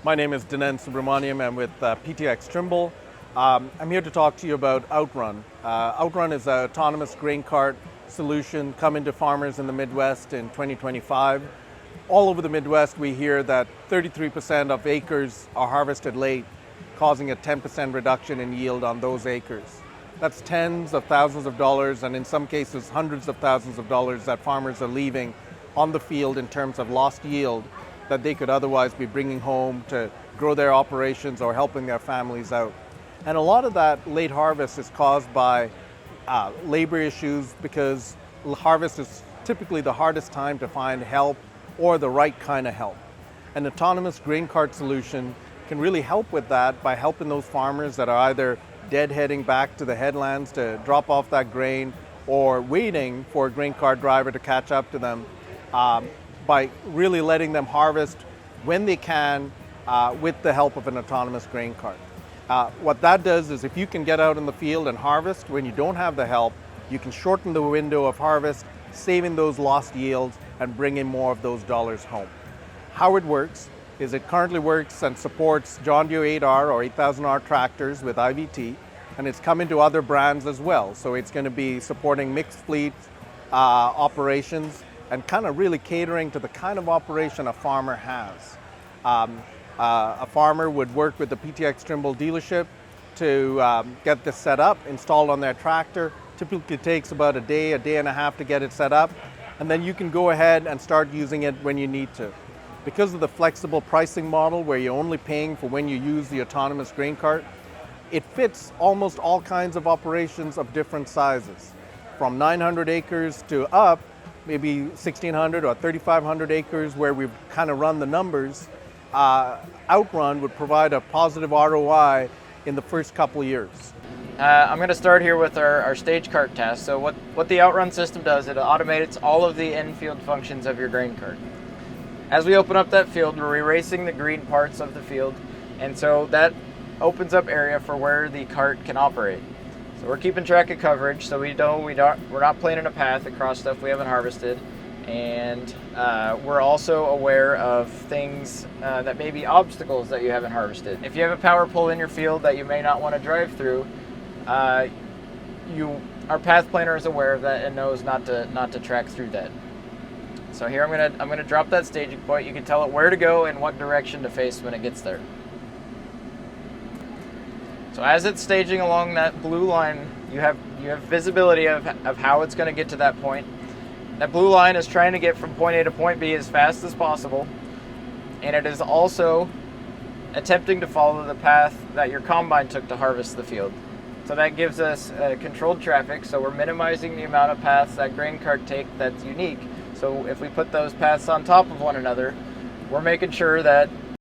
My name is Dinan Subramaniam. I'm with PTx Trimble. I'm here to talk to you about OutRun. OutRun is an autonomous grain cart solution coming to farmers in the Midwest in 2025. All over the Midwest, we hear that 33% of acres are harvested late, causing a 10% reduction in yield on those acres. That's tens of thousands of dollars, and in some cases, hundreds of thousands of dollars that farmers are leaving on the field in terms of lost yield that they could otherwise be bringing home to grow their operations or helping their families out. And a lot of that late harvest is caused by labor issues, because harvest is typically the hardest time to find help or the right kind of help. An autonomous grain cart solution can really help with that by helping those farmers that are either deadheading back to the headlands to drop off that grain or waiting for a grain cart driver to catch up to them, by really letting them harvest when they can with the help of an autonomous grain cart. What that does is, if you can get out in the field and harvest when you don't have the help, you can shorten the window of harvest, saving those lost yields and bringing more of those dollars home. How it works is it currently works and supports John Deere 8R or 8000R tractors with IVT, and it's coming to other brands as well. So it's going to be supporting mixed fleet operations and kind of really catering to the kind of operation a farmer has. A farmer would work with the PTx Trimble dealership to get this set up, installed on their tractor. Typically takes about a day and a half to get it set up, and then you can go ahead and start using it when you need to. Because of the flexible pricing model where you're only paying for when you use the autonomous grain cart, it fits almost all kinds of operations of different sizes. From 900 acres to up, maybe 1,600 or 3,500 acres where we've kind of run the numbers, OutRun would provide a positive ROI in the first couple of years. I'm going to start here with our stage cart test. So what the OutRun system does, it automates all of the in-field functions of your grain cart. As we open up that field, we're erasing the green parts of the field, and so that opens up area for where the cart can operate. So we're keeping track of coverage, so we're not planning a path across stuff we haven't harvested, and we're also aware of things that may be obstacles that you haven't harvested. If you have a power pole in your field that you may not want to drive through, our path planner is aware of that and knows not to track through that. So here I'm gonna drop that staging point. You can tell it where to go and what direction to face when it gets there. So as it's staging along that blue line, you have visibility of how it's going to get to that point. That blue line is trying to get from point A to point B as fast as possible, and it is also attempting to follow the path that your combine took to harvest the field. So that gives us controlled traffic, so we're minimizing the amount of paths that grain cart take that's unique. So if we put those paths on top of one another, we're making sure that